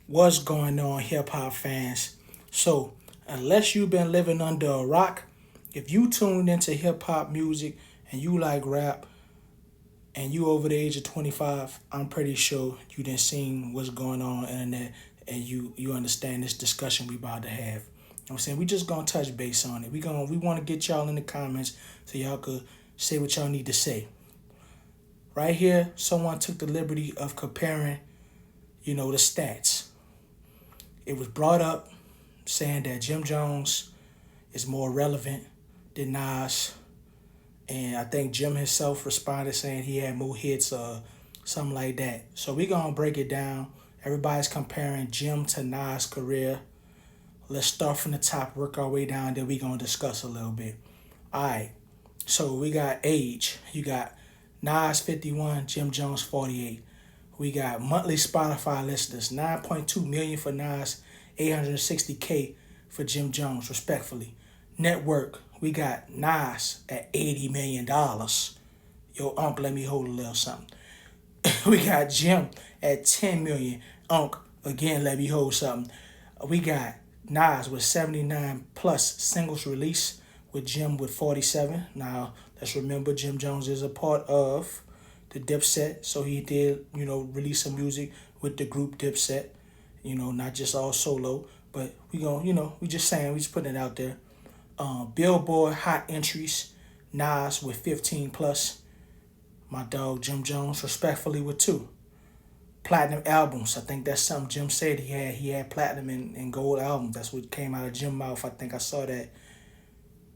What's going on, hip hop fans? So, unless you've been living under a rock, if you tuned into hip hop music and you like rap and you over the age of 25, I'm pretty sure you didn't seen what's going on the internet and you understand this discussion we about to have. You know what I'm saying? We just gonna touch base on it. We wanna get y'all in the comments so y'all could say what y'all need to say. Right here, someone took the liberty of comparing, the stats. It was brought up saying that Jim Jones is more relevant than Nas, and I think Jim himself responded saying he had more hits or something like that. So we gonna break it down. Everybody's comparing Jim to Nas' career. Let's start from the top, work our way down, then we gonna discuss a little bit. All right. So we got age. You got Nas 51, Jim Jones 48. We got monthly Spotify listeners, 9.2 million for Nas, 860K for Jim Jones, respectfully. Network, we got Nas at $80 million. Yo, Unc, let me hold a little something. We got Jim at 10 million. Unc, again, let me hold something. We got Nas with 79 plus singles release, with Jim with 47. Now, let's remember Jim Jones is a part of the Dipset, so he did, release some music with the group Dipset, not just all solo, but we just saying, we just putting it out there. Billboard hot entries, Nas with 15 plus, my dog Jim Jones respectfully with 2. Platinum albums, I think that's something Jim said he had. He had platinum and gold albums. That's what came out of Jim mouth. I think I saw that.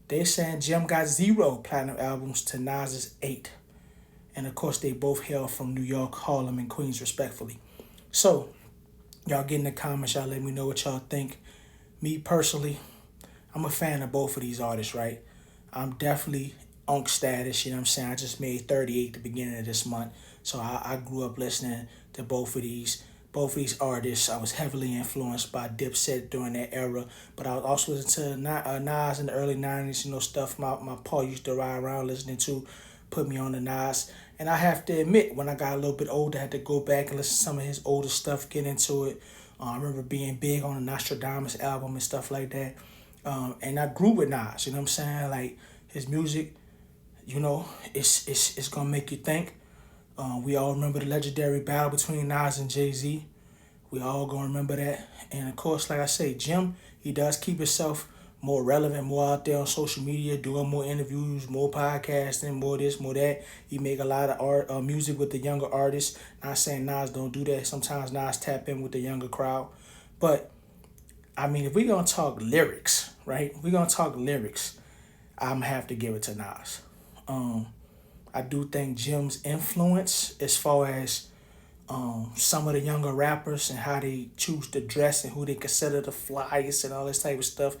They saying Jim got 0 platinum albums to Nas's 8. And of course, they both hail from New York, Harlem, and Queens, respectfully. So, y'all get in the comments, y'all let me know what y'all think. Me personally, I'm a fan of both of these artists, right? I'm definitely Unk status, you know what I'm saying? I just made 38 the beginning of this month. So I grew up listening to both of these. Both of these artists, I was heavily influenced by Dipset during that era, but I was also listening to Nas in the early 90s, stuff my pa used to ride around listening to, put me on the Nas. And I have to admit, when I got a little bit older, I had to go back and listen to some of his older stuff, get into it. I remember being big on the Nostradamus album and stuff like that. And I grew with Nas, you know what I'm saying? Like, his music, it's gonna make you think. We all remember the legendary battle between Nas and Jay-Z. We all gonna remember that. And of course, like I say, Jim, he does keep himself more relevant, more out there on social media, doing more interviews, more podcasting, more this, more that. He make a lot of music with the younger artists. Not saying Nas don't do that. Sometimes Nas tap in with the younger crowd. But, I mean, if we gonna talk lyrics, right? If we gonna talk lyrics, I'm gonna have to give it to Nas. Um, I do think Jim's influence as far as some of the younger rappers and how they choose to dress and who they consider the flyest and all this type of stuff,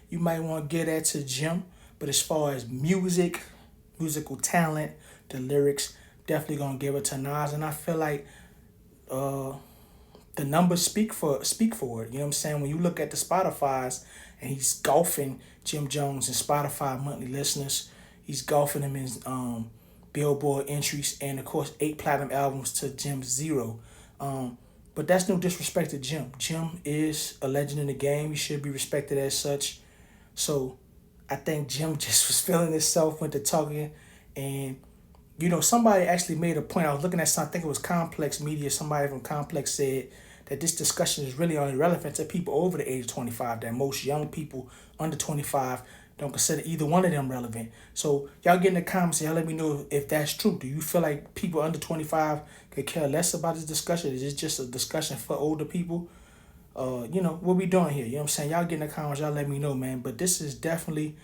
you might want to get that to Jim. But as far as music, musical talent, the lyrics, definitely gonna give it to Nas. And I feel like uh, the numbers speak for it. You know what I'm saying? When you look at the Spotify's and he's golfing Jim Jones and Spotify monthly listeners, he's golfing him in Billboard entries, and of course 8 platinum albums to Jim's 0. But that's no disrespect to Jim. Jim is a legend in the game. He should be respected as such. So I think Jim just was feeling himself, went to talking, and somebody actually made a point. I was looking at something, I think it was Complex Media. Somebody from Complex said that this discussion is really only relevant to people over the age of 25, that most young people under 25 don't consider either one of them relevant. So y'all get in the comments, y'all let me know if that's true. Do you feel like people under 25 could care less about this discussion? Is it just a discussion for older people? What we doing here? You know what I'm saying? Y'all get in the comments, y'all let me know, man. But this is definitely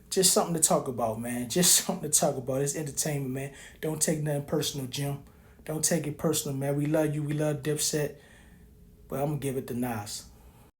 just something to talk about, man. Just something to talk about. It's entertainment, man. Don't take nothing personal, Jim. Don't take it personal, man. We love you. We love Dipset. But I'm going to give it to Nas.